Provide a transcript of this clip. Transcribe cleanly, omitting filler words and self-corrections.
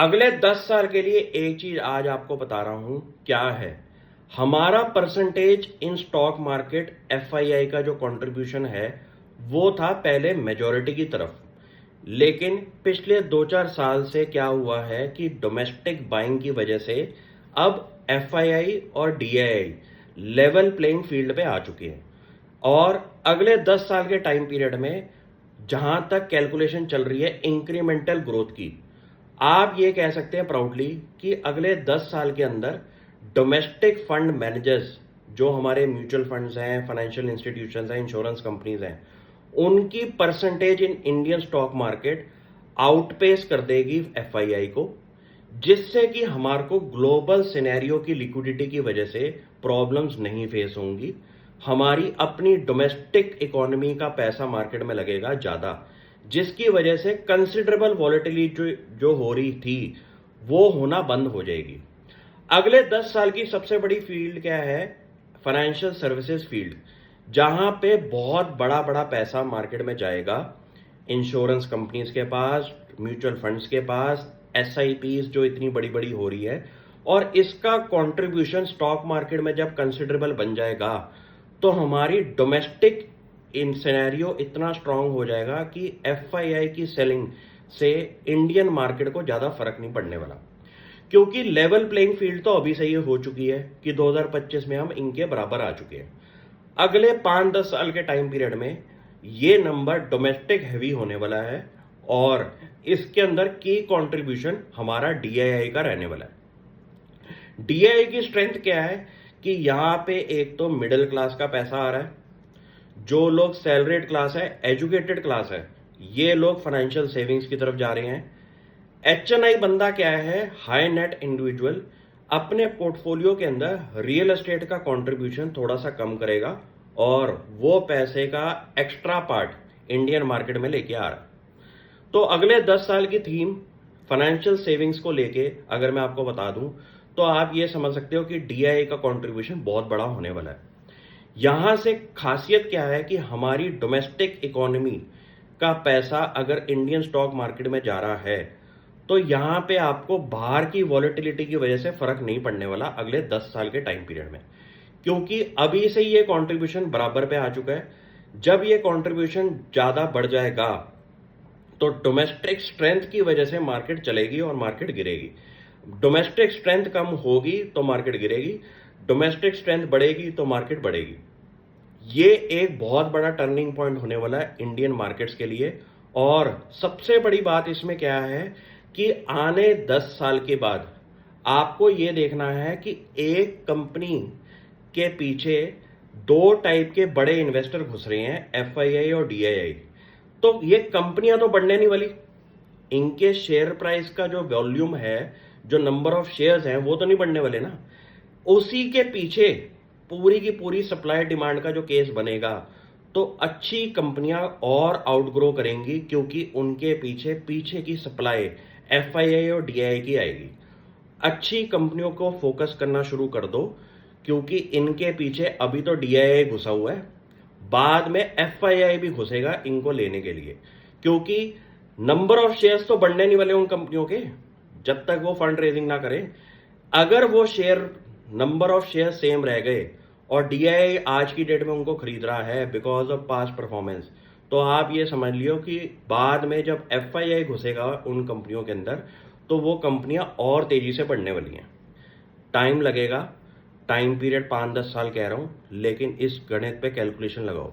अगले 10 साल के लिए एक चीज आज आपको बता रहा हूं क्या है। हमारा percentage in stock market FII का जो कंट्रीब्यूशन है वो था पहले मेजॉरिटी की तरफ। लेकिन पिछले 2-4 साल से क्या हुआ है कि डोमेस्टिक बाइंग की वजह से अब एफआईआई और डीआईआई लेवल प्लेइंग फील्ड पे आ चुके हैं। और अगले 10 साल के टाइम पीरियड में जहां तक कैलकुलेशन चल रही है इंक्रीमेंटल ग्रोथ की, आप ये कह सकते हैं प्राउडली कि अगले 10 साल के अंदर डोमेस्टिक फंड मैनेजर्स जो हमारे म्यूचुअल फंड्स हैं, फाइनेंशियल इंस्टीट्यूशंस हैं, इंश्योरेंस कंपनीज हैं, उनकी percentage in Indian stock market outpace कर देगी एफआईआई को, जिससे कि हमारे को ग्लोबल सिनेरियो की लिक्विडिटी की वजह से प्रॉब्लम्स नहीं फेस होंगी। हमारी अपनी डोमेस्टिक इकोनॉमी का पैसा मार्केट में लगेगा ज्यादा, जिसकी वजह से कंसिडरेबल वॉलेटिलिटी जो हो रही थी वो होना बंद हो जाएगी। अगले 10 साल की सबसे बड़ी फील्ड क्या है? फाइनेंशियल सर्विसेज फील्ड, जहां पे बहुत बड़ा बड़ा पैसा मार्केट में जाएगा इंश्योरेंस कंपनीज के पास, म्यूचुअल फंड्स के पास, एसआईपीज जो इतनी बड़ी बड़ी हो रही है, और इसका कंट्रीब्यूशन स्टॉक मार्केट में जब कंसिडरेबल बन जाएगा तो हमारी डोमेस्टिक इन सिनेरियो इतना स्ट्रांग हो जाएगा कि एफआईआई की सेलिंग से इंडियन मार्केट को ज्यादा फर्क नहीं पड़ने वाला, क्योंकि लेवल प्लेइंग फील्ड तो अभी से ही हो चुकी है कि 2025 में हम इनके बराबर आ चुके हैं। अगले 5-10 साल के टाइम पीरियड में ये नंबर डोमेस्टिक हैवी होने वाला है और इसके अंदर की कंट्रीब्यूशन हमारा डीआईआई का रहने वाला है। डीआईआई की स्ट्रेंथ क्या है कि यहां पे एक तो मिडिल क्लास का पैसा आ रहा है, जो लोग सैलरीड क्लास है, एजुकेटेड क्लास है, ये लोग फाइनेंशियल सेविंग्स की तरफ जा रहे हैं। एचएनआई बंदा क्या है? हाई नेट इंडिविजुअल अपने पोर्टफोलियो के अंदर रियल एस्टेट का कंट्रीब्यूशन थोड़ा सा कम करेगा और वो पैसे का एक्स्ट्रा पार्ट इंडियन मार्केट में लेके आ रहा है। तो अगले 10 साल की थीम फाइनेंशियल सेविंग्स को लेके अगर मैं आपको बता दूं तो आप ये समझ सकते हो कि डीआईआई का कंट्रीब्यूशन बहुत बड़ा होने वाला है। यहां से खासियत क्या है कि हमारी डोमेस्टिक इकोनॉमी का पैसा अगर इंडियन स्टॉक मार्केट में जा रहा है तो यहां पे आपको बाहर की वॉलेटिलिटी की वजह से फर्क नहीं पड़ने वाला अगले 10 साल के टाइम पीरियड में, क्योंकि अभी से ये कंट्रीब्यूशन बराबर पे आ चुका है। जब ये कंट्रीब्यूशन ज्यादा बढ़ जाएगा तो डोमेस्टिक स्ट्रेंथ की वजह से मार्केट चलेगी और मार्केट गिरेगी। डोमेस्टिक स्ट्रेंथ कम होगी तो मार्केट गिरेगी, डोमेस्टिक स्ट्रेंथ बढ़ेगी तो मार्केट बढ़ेगी। ये एक बहुत बड़ा टर्निंग पॉइंट होने वाला है इंडियन मार्केट्स के लिए। और सबसे बड़ी बात इसमें क्या है कि आने 10 साल के बाद आपको ये देखना है कि एक कंपनी के पीछे 2 टाइप के बड़े इन्वेस्टर घुस रहे हैं, एफआईआई और डीआईआई। तो ये कंपनियां तो बढ़ने नहीं वाली, इनके शेयर प्राइस का जो वॉल्यूम है, जो नंबर ऑफ शेयर्स हैं, वो तो नहीं बढ़ने वाले ना। उसी के पीछे पूरी की पूरी सप्लाई डिमांड का जो केस बनेगा तो अच्छी कंपनियां और आउटग्रो करेंगी, क्योंकि उनके पीछे पीछे की सप्लाई एफआईआई और डीआईआई की आएगी। अच्छी कंपनियों को फोकस करना शुरू कर दो, क्योंकि इनके पीछे अभी तो डीआईआई घुसा हुआ है, बाद में एफआईआई भी घुसेगा इनको लेने के लिए, क्योंकि नंबर ऑफ शेयर्स तो बढ़ने नहीं वाले उन कंपनियों के जब तक वो फंड रेजिंग ना करें। अगर वो share number of share same रह गए और डीआईआई आज की डेट में उनको खरीद रहा है बिकॉज ऑफ पास्ट परफॉर्मेंस, तो आप ये समझ लियो कि बाद में जब एफआईआई घुसेगा उन कंपनियों के अंदर तो वो कंपनियां और तेजी से बढ़ने वाली हैं। टाइम लगेगा, टाइम पीरियड 5-10 साल कह रहा हूं, लेकिन इस गणित पे कैलकुलेशन लगाओ।